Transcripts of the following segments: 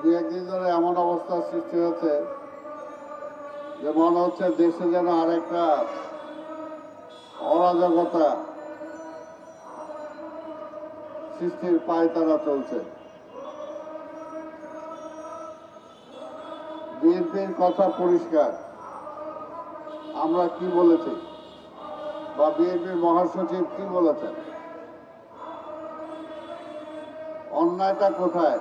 দু একদিন ধরে এমন অবস্থার সৃষ্টি হয়েছে যে মনে হচ্ছে দেশে যেন আরেকটা অরাজকতা সৃষ্টির পায়তারা চলছে। বিএনপির কথা পরিষ্কার, আমরা কি বলেছি বা বিএনপির মহাসচিব কি বলেছেন, অন্যায়টা কোথায়?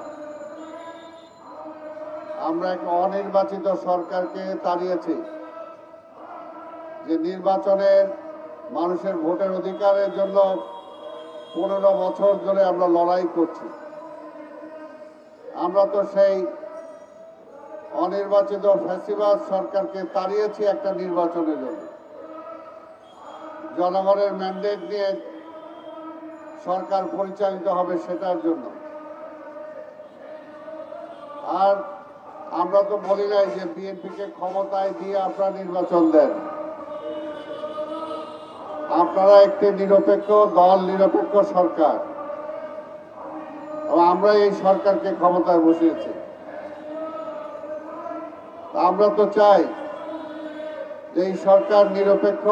আমরা এক অনির্বাচিত সরকারকে তাড়িয়েছি যে নির্বাচনের মানুষের ভোটের অধিকারের জন্য 15 বছর ধরে আমরা লড়াই করছি। আমরা তো সেই অনির্বাচিত ফ্যাসিবাদ সরকারকে তাড়িয়েছি একটা নির্বাচনের জন্য। জনগণের ম্যান্ডেট নিয়ে সরকার পরিচালিত হবে সেটার জন্য। আর আমরা তো বলি নাই যে বিএনপিকে ক্ষমতায় দিয়ে আপনারা নির্বাচন দেন। আপনারা একটি নিরপেক্ষ দল, নিরপেক্ষ সরকার, এবং আমরা এই সরকারকে ক্ষমতায় বসিয়েছি। আমরা তো চাই যে এই সরকার নিরপেক্ষ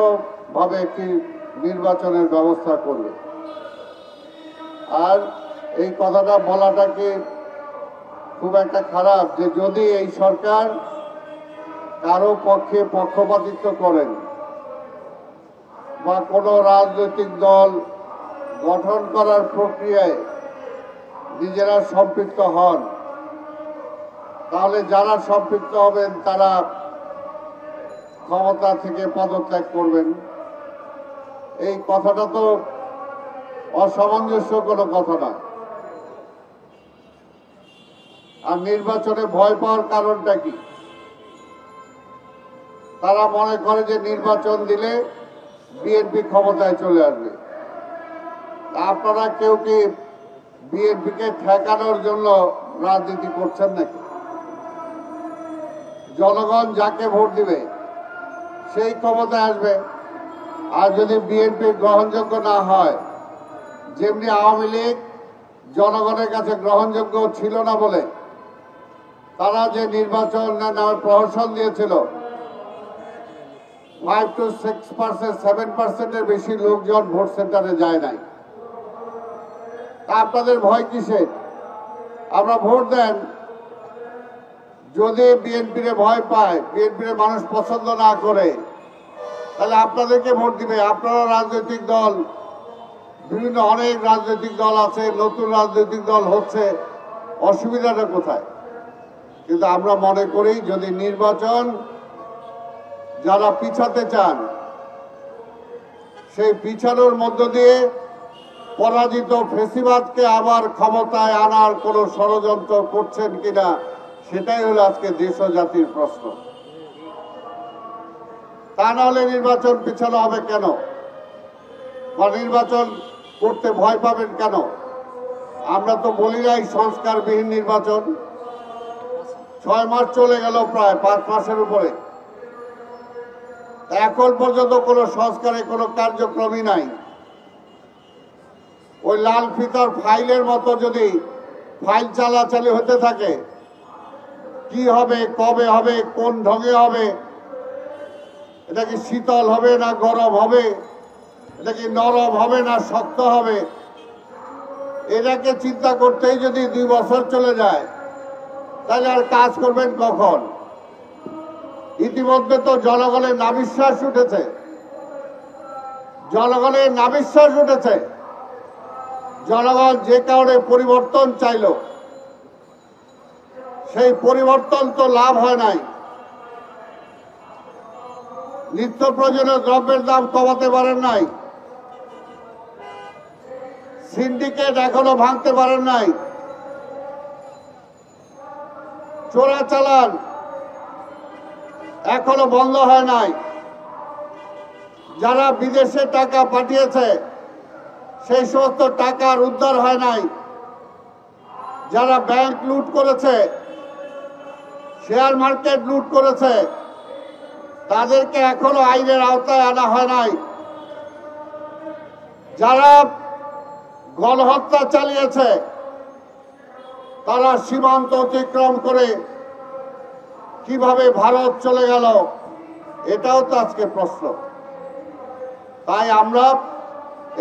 ভাবে একটি নির্বাচনের ব্যবস্থা করবে। আর এই কথাটা বলাটা কি খুব একটা খারাপ যে যদি এই সরকার কারো পক্ষে পক্ষপাতিত্ব করেন বা কোনো রাজনৈতিক দল গঠন করার প্রক্রিয়ায় নিজেরা সম্পৃক্ত হন, তাহলে যারা সম্পৃক্ত হবেন তারা ক্ষমতা থেকে পদত্যাগ করবেন। এই কথাটা তো অসামঞ্জস্য কোনো কথা না। আর নির্বাচনে ভয় পাওয়ার কারণটা কি? তারা মনে করে যে নির্বাচন দিলে বিএনপি ক্ষমতায় চলে আসবে। আপনারা কেউ কি বিএনপিকে ঠেকানোর জন্য রাজনীতি করছেন নাকি? জনগণ যাকে ভোট দিবে সেই ক্ষমতায় আসবে। আর যদি বিএনপি গ্রহণযোগ্য না হয়, যেমনি আওয়ামী লীগ জনগণের কাছে গ্রহণযোগ্য ছিল না বলে তারা যে নির্বাচন নামে প্রহসন দিয়েছিল, 5 to 6%, 7%-এর বেশি লোকজন ভোট সেন্টারে যায় নাই। আপনাদের ভয় কিসের? আমরা ভোট দেন, যদি বিএনপির ভয় পায়, বিএনপির মানুষ পছন্দ না করে, তাহলে আপনাদেরকে ভোট দিবে। আপনারা রাজনৈতিক দল, বিভিন্ন অনেক রাজনৈতিক দল আছে, নতুন রাজনৈতিক দল হচ্ছে, অসুবিধাটা কোথায়? কিন্তু আমরা মনে করি যদি নির্বাচন যারা পিছাতে চান, সেই পিছানোর মধ্য দিয়ে পরাজিত ফ্যাসিবাদকে আবার ক্ষমতায় আনার কোন ষড়যন্ত্র করছেন কিনা, সেটাই হলো আজকে দেশ ও জাতির প্রশ্ন। তা নাহলে নির্বাচন পিছানো হবে কেন, বা নির্বাচন করতে ভয় পাবেন কেন? আমরা তো বলি নাই সংস্কারবিহীন নির্বাচন। 6 মাস চলে গেল, প্রায় 5 মাসের উপরে, এখন পর্যন্ত কোনো সংস্কারের কোনো কার্যক্রমই নাই। ওই লাল ফিতার ফাইলের মতো যদি ফাইল চালাচালি হতে থাকে, কি হবে, কবে হবে, কোন ঢঙে হবে, এটা কি শীতল হবে না গরম হবে, এটা কি নরম হবে না শক্ত হবে, এটাকে চিন্তা করতেই যদি 2 বছর চলে যায়, তাহলে আর কাজ করবেন কখন? ইতিমধ্যে তো জনগণের নাবিশ্বাস উঠেছে, জনগণের নাবিশ্বাস উঠেছে। জনগণ যে কারণে পরিবর্তন চাইল, সেই পরিবর্তন তো লাভ হয় নাই। নিত্য প্রয়োজনীয় দ্রব্যের দাম কমাতে পারেন নাই, সিন্ডিকেট এখনো ভাঙতে পারেন নাই, চোরাচালান এখনো বন্ধ হয় নাই, যারা বিদেশে টাকা পাঠিয়েছে সেই সমস্ত টাকার উদ্ধার হয় নাই, যারা ব্যাংক লুট করেছে, শেয়ার মার্কেট লুট করেছে, তাদেরকে এখনো আইনের আওতায় আনা হয় নাই। যারা গণহত্যা চালিয়েছে, তারা সীমান্ত অতিক্রম করে কিভাবে ভারত চলে গেল, এটাও তো আজকে প্রশ্ন। তাই আমরা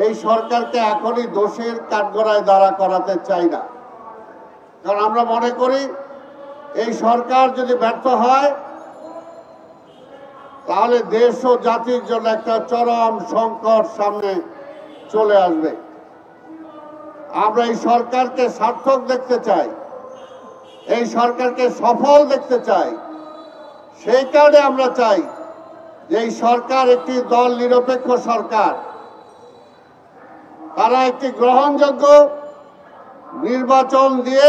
এই সরকারকে এখনই দোষের কাঠগড়ায় দাঁড়া করাতে চাই না, কারণ আমরা মনে করি এই সরকার যদি ব্যর্থ হয় তাহলে দেশ ও জাতির জন্য একটা চরম সংকট সামনে চলে আসবে। আমরা এই সরকারকে সার্থক দেখতে চাই, এই সরকারকে সফল দেখতে চাই। সেই কারণে আমরা চাই যে এই সরকার একটি দল নিরপেক্ষ সরকার, তারা একটি গ্রহণযোগ্য নির্বাচন দিয়ে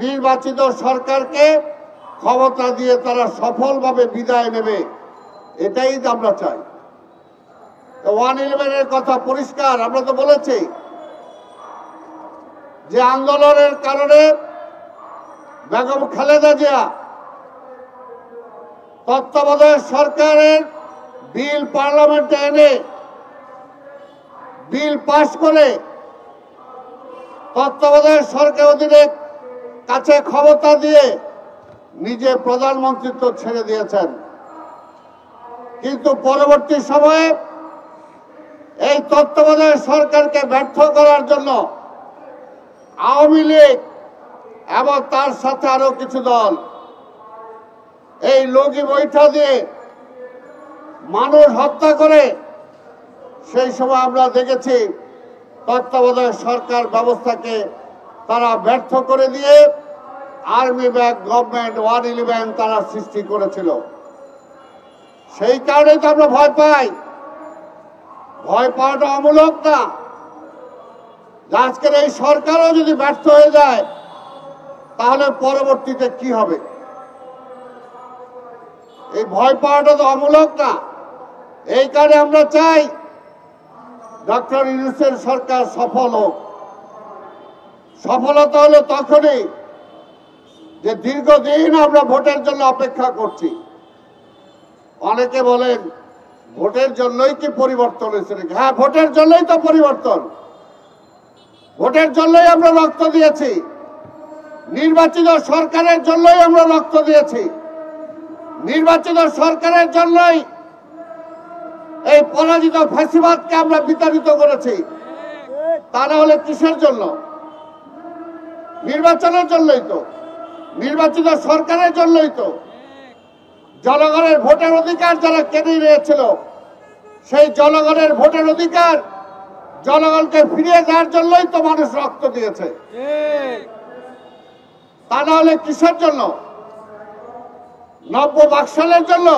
নির্বাচিত সরকারকে ক্ষমতা দিয়ে তারা সফলভাবে বিদায় নেবে, এটাই আমরা চাই। 111-এর কথা পরিষ্কার, আমরা তো বলেছি যে আন্দোলনের কারণে বেগম খালেদা জিয়া তত্ত্বাবধায়ক সরকারের বিল পার্লামেন্টে এনে বিল পাশ করে তত্ত্বাবধায়ক সরকার অধীনে কাছে ক্ষমতা দিয়ে নিজে প্রধানমন্ত্রিত্ব ছেড়ে দিয়েছেন। কিন্তু পরবর্তী সময়ে এই তত্ত্বাবধায়ক সরকারকে ব্যর্থ করার জন্য আওয়ামী লীগ এবং তার সাথে আরো কিছু দল এই লগি বৈঠা দিয়ে মানুষ হত্যা করে, সেই সময় আমরা দেখেছি তত্ত্বাবধায়ক সরকার ব্যবস্থাকে তারা ব্যর্থ করে দিয়ে আর্মি ব্যাক গভর্নমেন্ট 111 তারা সৃষ্টি করেছিল। সেই কারণেই তো আমরা ভয় পাই। ভয় পাওয়াটা অমূলক না। আজকের এই সরকারও যদি ব্যর্থ হয়ে যায় তাহলে পরবর্তীতে কি হবে? এই ভয় পাওয়াটা তো অমূলক না। এই কারণে আমরা চাই ডক্টর ইউনূসের সরকার সফল হোক। সফলতা হলো তখনই যে দীর্ঘদিন আমরা ভোটের জন্য অপেক্ষা করছি। অনেকে বলেন ভোটের জন্যই কি পরিবর্তন হয়েছে? হ্যাঁ, ভোটের জন্যই তো পরিবর্তন। ভোটের জন্যই আমরা রক্ত দিয়েছি, নির্বাচিত সরকারের জন্যই আমরা রক্ত দিয়েছি, নির্বাচিত সরকারের জন্যই এই পরাজিত ফ্যাসিবাদকে আমরা বিতাড়িত করেছি। তা না হলে কিসের জন্য? নির্বাচনের জন্যই তো, নির্বাচিত সরকারের জন্যই তো। জনগণের ভোটের অধিকার যারা কেড়ে নিয়েছিল, সেই জনগণের ভোটের অধিকার জনগণকে ফিরিয়ে দেওয়ার জন্যই তো মানুষ রক্ত দিয়েছে। তা না হলে কিসের জন্য? নব্য বাকশালের জন্য?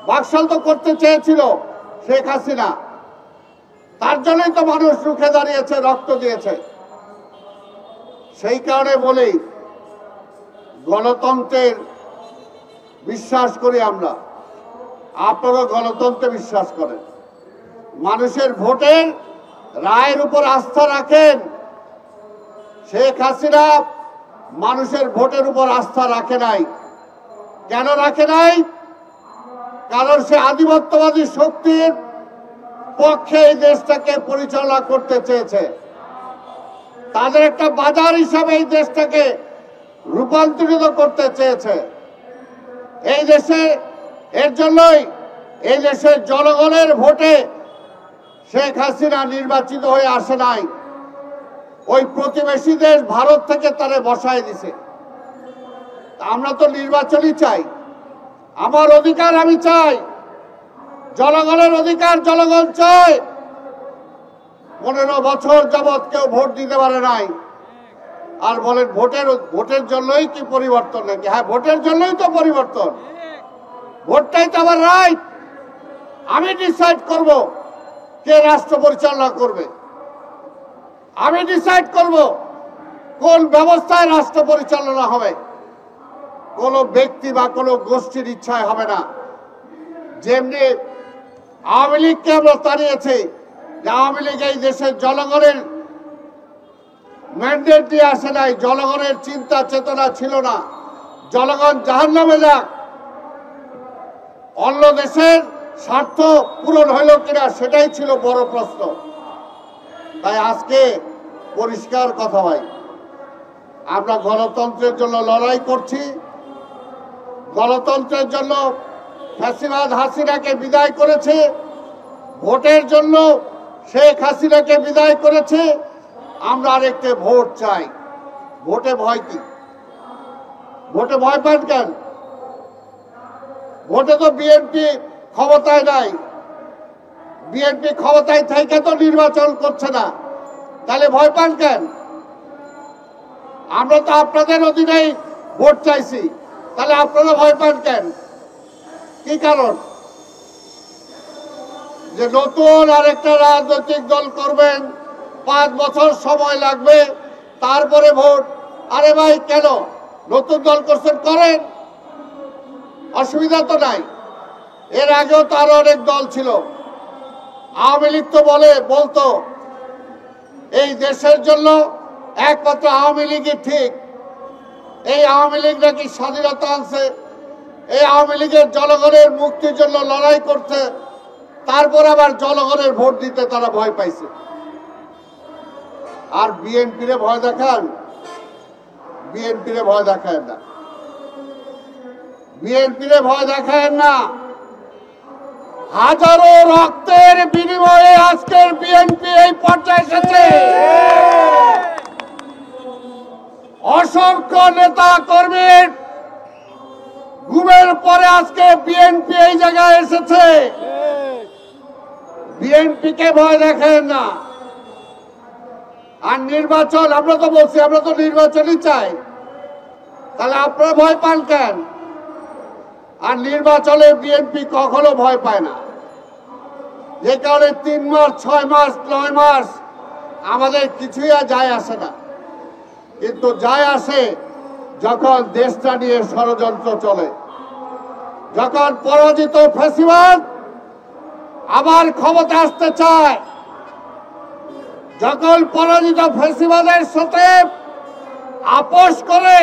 বাকশাল তো করতে চেয়েছিল শেখ হাসিনা, তার জন্যই তো মানুষ রুখে দাঁড়িয়েছে, রক্ত দিয়েছে। সেই কারণে বলি গণতন্ত্রের বিশ্বাস করি আমরা, আপনারা গণতন্ত্রে বিশ্বাস করেন, মানুষের ভোটের রায়ের উপর আস্থা রাখেন। শেখ হাসিনা মানুষের ভোটের উপর আস্থা রাখে নাই। কেন রাখে নাই? কারণ সে আধিপত্যবাদী শক্তির পক্ষে এই দেশটাকে পরিচালনা করতে চেয়েছে। তাদের একটা বাজার হিসাবে এই দেশটাকে রূপান্তরিত করতে চেয়েছে। এই দেশে এর জন্যই এই দেশের জনগণের ভোটে শেখ হাসিনা নির্বাচিত হয়ে আসে নাই, ওই প্রতিবেশী দেশ ভারত থেকে তারা বসায় দিছে। আমরা তো নির্বাচনই চাই, আমার অধিকার আমি চাই, জনগণের অধিকার জনগণ চায়। 15 বছর যাবৎ কেউ ভোট দিতে পারে নাই, আর বলেন ভোটের জন্যই কি পরিবর্তন নাকি? হ্যাঁ, ভোটের জন্যই তো পরিবর্তন। ভোটটাই তো আমার রাইট। আমি ডিসাইড করব কে রাষ্ট্র পরিচালনা করবে, আমি ডিসাইড করব কোন ব্যবস্থায় রাষ্ট্র পরিচালনা হবে। কোন ব্যক্তি বা কোন গোষ্ঠীর ইচ্ছায় হবে না। যেমনি আওয়ামী লীগকে আমরা তাড়িয়েছি, যে আওয়ামী লীগ এই দেশের জনগণের ম্যান্ডেট দিয়ে আসে নাই, জনগণের চিন্তা চেতনা ছিল না। জনগণ জাহান্নামে যাক, অন্য দেশের স্বার্থ পূরণ হইল কিনা সেটাই ছিল বড় প্রশ্ন। তাই আজকে পরিষ্কার কথা ভাই, আমরা গণতন্ত্রের জন্য লড়াই করছি। গণতন্ত্রের জন্য ফ্যাসিবাদ হাসিনাকে বিদায় করেছে, ভোটের জন্য শেখ হাসিনাকে বিদায় করেছে। আমরা আরেকটা ভোট চাই। ভোটে ভয় কি? ভোটে ভয় পান কেন? ভোটে তো বিএনপি ক্ষমতায় নাই। বিএনপি ক্ষমতায় থেকে তো নির্বাচন করছে না, তাহলে ভয় পান কেন? আমরা তো আপনাদের অধীনেই ভোট চাইছি, তাহলে আপনারা ভয় পান কেন? কি কারণ? যে নতুন আরেকটা রাজনৈতিক দল করবেন, 5 বছর সময় লাগবে, তারপরে ভোট। আরে ভাই, কেন? নতুন দল করছেন, করেন, অসুবিধা তো নাই। এর আগেও তো আরো অনেক দল ছিল। আওয়ামী লীগ তো বলতো এই দেশের জন্য একমাত্র আওয়ামী লীগই ঠিক। এই আওয়ামী লীগ নাকি স্বাধীনতা আনছে, এই আওয়ামী লীগের জনগণের মুক্তির জন্য লড়াই করছে, তারপর আবার জনগণের ভোট দিতে তারা ভয় পাইছে। আর বিএনপিরে ভয় দেখান? বিএনপিরে ভয় দেখায় না, বিএনপিরে ভয় দেখায় না। হাজারো রক্তের বিনিময়ে আজকের বিএনপি এই পর্যায়ে এসেছে। অসংখ্য নেতা কর্মীর গুমের পরে আজকে বিএনপি এই জায়গায় এসেছে। বিএনপিকে ভয় দেখেন না। আর নির্বাচন, আমরা তো বলছি আমরা তো নির্বাচনই চাই, তাহলে আপনারা ভয় পান কেন? আর নির্বাচনে বিএনপি কখনো ভয় পায় না। যে কারণে 3 মাস, 6 মাস, 9 মাস আমাদের কিছুই আর যায় আসে না। কিন্তু যায় আসে যখন দেশটা নিয়ে ষড়যন্ত্র চলে, যখন পরাজিত ফ্যাসিবাদ আবার ক্ষমতা আসতে চায়, যখন পরাজিত ফ্যাসিবাদের সাথে আপোষ করে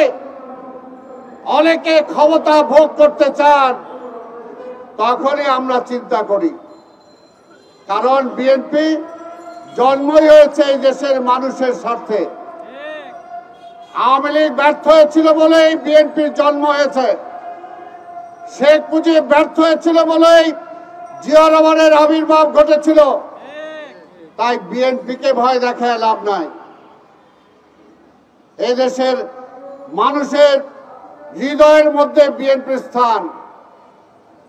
অনেকে ক্ষমতা ভোগ করতে চান, তখনই আমরা চিন্তা করি। কারণ বিএনপি জন্মই হয়েছে এই দেশের মানুষের স্বার্থে। আওয়ামী লীগ ব্যর্থ হয়েছিল বলেই বিএনপির জন্ম হয়েছে। শেখ মুজিব ব্যর্থ হয়েছিল বলেই জিয়া রহমানের আবির্ভাব ঘটেছিল। তাই বিএনপিকে ভয় দেখায় লাভ নাই। এই দেশের মানুষের হৃদয়ের মধ্যে বিএনপির স্থান।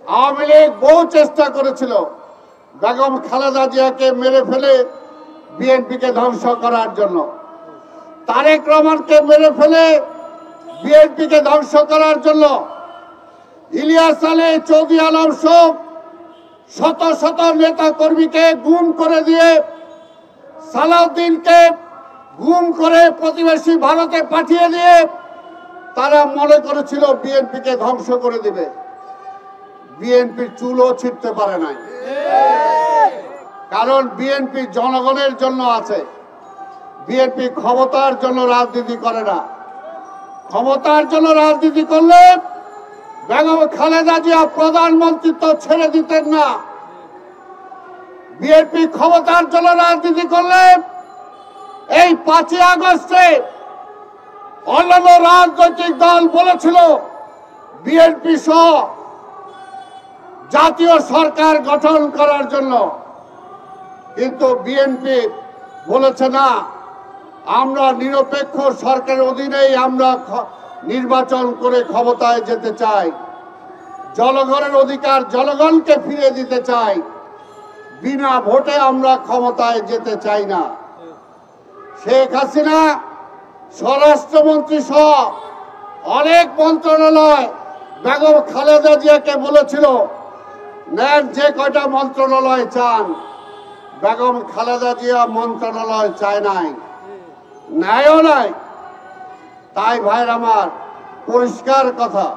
আওয়ামী লীগ বহু চেষ্টা করেছিল বেগম খালেদা জিয়াকে মেরে ফেলে বিএনপিকে ধ্বংস করার জন্য, তারেক রহমানকে মেরে ফেলে বিএনপিকে ধ্বংস করার জন্য, ইলিয়াস আলী, চৌধুরী আলম সহ শত শত নেতা কর্মীকে গুম করে দিয়ে, সালাউদ্দিনকে গুম করে প্রতিবেশী ভারতে পাঠিয়ে দিয়ে তারা মনে করেছিল বিএনপিকে ধ্বংস করে দিবে। বিএনপির চুলও ছিঁড়তে পারে নাই, কারণ বিএনপি জনগণের জন্য আছে। বিএনপি ক্ষমতার জন্য রাজনীতি করে না। ক্ষমতার জন্য রাজনীতি করলে বেগম খালেদা জিয়া প্রধানমন্ত্রিত্ব ছেড়ে দিতেন না। বিএনপি ক্ষমতার জন্য রাজনীতি করলে এই 5ই আগস্টে অন্যান্য রাজনৈতিক দল বলেছিল বিএনপি সহ জাতীয় সরকার গঠন করার জন্য, কিন্তু বিএনপি বলেছে না, আমরা নিরপেক্ষ সরকারের অধীনেই আমরা নির্বাচন করে ক্ষমতায় যেতে চাই। জনগণের অধিকার জনগণকে ফিরিয়ে দিতে চাই। বিনা ভোটে আমরা ক্ষমতায় যেতে চাই না। শেখ হাসিনা স্বরাষ্ট্রমন্ত্রী সহ অনেক মন্ত্রণালয় বেগম খালেদা জিয়াকে বলেছিল নেন যে কয়টা মন্ত্রণালয় চান। বেগম খালেদা জিয়া মন্ত্রণালয় চায় নাই, ন্যায়ও নাই। তাই ভাইর আমার, পরিষ্কার কথা,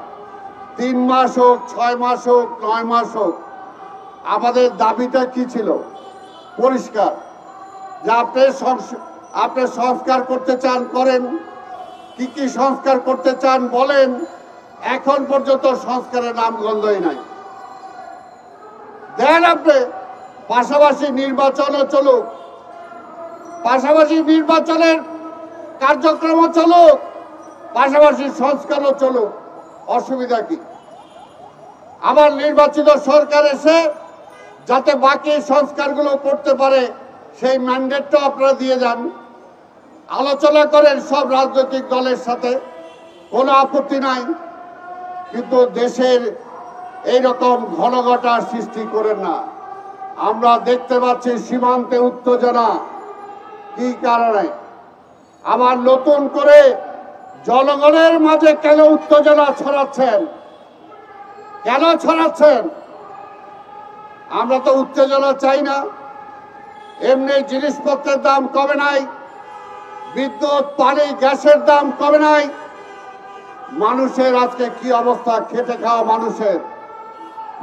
3 মাস হোক, 6 মাস হোক, 9 মাস হোক, আমাদের দাবিটা কি ছিল? পরিষ্কার, যে আপনি সংস্কার করতে চান করেন, কি কি সংস্কার করতে চান বলেন। এখন পর্যন্ত সংস্কারের নামগন্ধই নাই। দেন আপনি, পাশাপাশি নির্বাচনও চলুক, পাশাপাশি নির্বাচনের কার্যক্রমও চলুক, পাশাপাশি সংস্কারও চলুক, অসুবিধা কি? আবার নির্বাচিত সরকার এসে যাতে বাকি সংস্কারগুলো করতে পারে সেই ম্যান্ডেটটা আপনারা দিয়ে যান, আলোচনা করেন সব রাজনৈতিক দলের সাথে, কোনো আপত্তি নাই। কিন্তু দেশের এইরকম ঘনঘটার সৃষ্টি করেন না। আমরা দেখতে পাচ্ছি সীমান্তে উত্তেজনা, কি কারণে? আবার নতুন করে জনগণের মাঝে কেন উত্তেজনা ছড়াচ্ছেন? কেন ছড়াচ্ছেন? আমরা তো উত্তেজনা চাই না। এমনি জিনিসপত্রের দাম কমে নাই, বিদ্যুৎ, পানি, গ্যাসের দাম কমে নাই। মানুষের আজকে কি অবস্থা? খেটে খাওয়া মানুষের,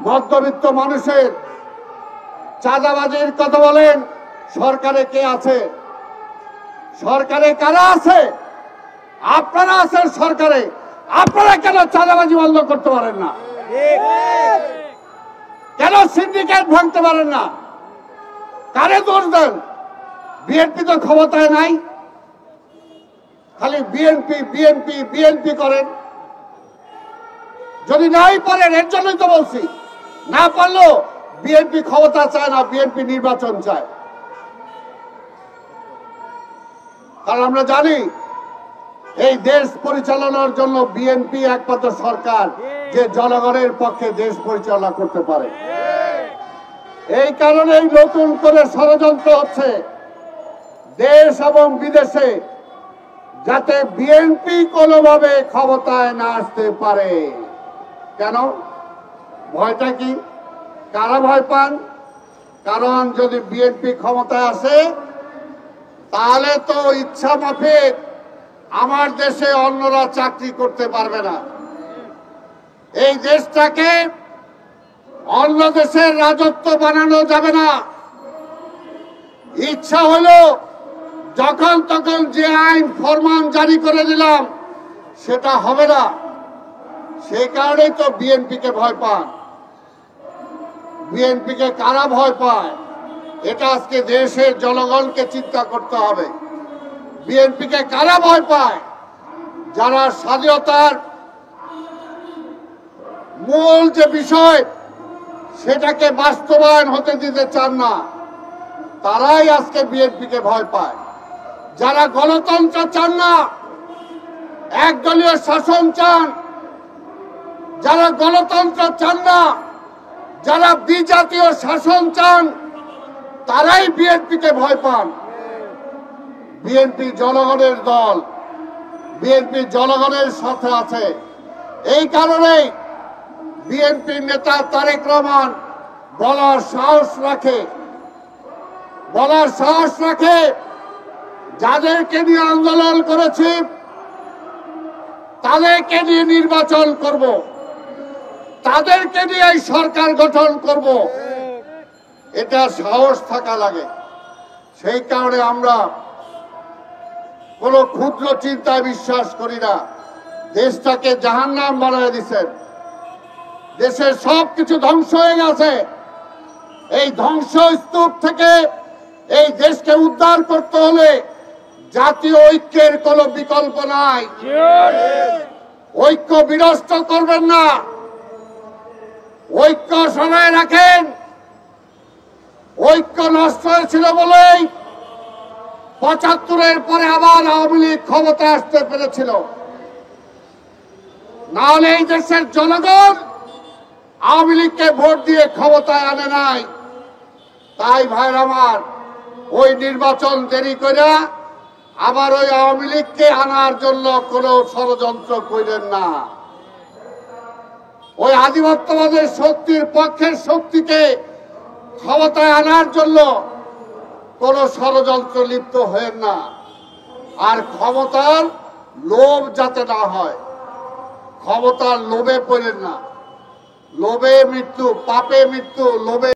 মধ্যবিত্ত মানুষের। চাঁদাবাজির কথা বলেন, সরকারে কে আছে? সরকারে কারা আছে? আপনারা আছেন সরকারে, আপনারা কেন চাঁদাবাজি বন্ধ করতে পারেন না? কেন সিন্ডিকেট ভাঙতে পারেন না? কারে দোষ দেন? বিএনপি তো ক্ষমতায় নাই, খালি বিএনপি বিএনপি বিএনপি করেন। যদি নাই পারেন, এর জন্যই তো বলছি, না পারলেও বিএনপি ক্ষমতা চায় না, বিএনপি নির্বাচন চায়। কারণ আমরা জানি এই দেশ পরিচালনার জন্য বিএনপি একমাত্র সরকার যে জনগণের পক্ষে দেশ পরিচালনা করতে পারে। এই কারণেই নতুন করে ষড়যন্ত্র হচ্ছে দেশ এবং বিদেশে, যাতে বিএনপি কোনোভাবে ক্ষমতায় না আসতে পারে। কেন? ভয়টা কি? কারা ভয় পান? কারণ যদি বিএনপি ক্ষমতায় আসে তাহলে তো ইচ্ছা মাফিক আমার দেশে অন্যরা চাকরি করতে পারবে না। এই দেশটাকে অন্য দেশের রাজত্ব বানানো যাবে না। ইচ্ছা হলো যখন তখন যে আইন ফরমান জারি করে দিলাম, সেটা হবে না। সেই কারণেই তো বিএনপিকে ভয় পান। বিএনপিকে কারা ভয় পায় এটা আজকে দেশের জনগণকে চিন্তা করতে হবে। বিএনপিকে কারা ভয় পায়? যারা স্বাধীনতার মূল যে বিষয় সেটাকে বাস্তবায়ন হতে দিতে চান না, তারাই আজকে বিএনপিকে ভয় পায়। যারা গণতন্ত্র চান না, একদলীয় শাসন চান, যারা গণতন্ত্র চান না, যারা বিজাতীয় শাসন চান, তারাই বিএনপিকে ভয় পান। বিএনপি জনগণের দল, বিএনপি জনগণের সাথে আছে। এই কারণে বিএনপির নেতা তারেক রহমান বলার সাহস রাখে যাদেরকে নিয়ে আন্দোলন করেছি তাদেরকে নিয়ে নির্বাচন করব, তাদেরকে নিয়ে এই সরকার গঠন করব। এটা সাহস থাকা লাগে। সেই কারণে আমরা কোনো ক্ষুদ্র চিন্তায় বিশ্বাস করি না। দেশটাকে জাহান্নাম বানিয়ে দিচ্ছেন, দেশের সবকিছু ধ্বংস হয়ে গেছে। এই ধ্বংস স্তূপ থেকে এই দেশকে উদ্ধার করতে হলে জাতীয় ঐক্যের কোনো বিকল্প নাই। ঐক্য বিনষ্ট করবেন না, ঐক্য সরায় রাখেন। ঐক্য নষ্ট হয়েছিল বলেই ৭৫-এর পরে আবার আওয়ামী লীগ ক্ষমতা আসতে পেরেছিল। নাহলে এই দেশের জনগণ আওয়ামী লীগকে ভোট দিয়ে ক্ষমতায় আনে নাই। তাই ভাইরা আমার, ওই নির্বাচন দেরি করে আবার ওই আওয়ামী লীগকে আনার জন্য কোনো ষড়যন্ত্র করেন না। ওই আধিপত্যবাদের শক্তির পক্ষের শক্তিকে ক্ষমতায় আনার জন্য কোন ষড়যন্ত্র লিপ্ত হয়েন না। আর ক্ষমতার লোভ যাতে না হয়, ক্ষমতার লোভে পড়েন না। লোভে মৃত্যু, পাপে মৃত্যু, লোভে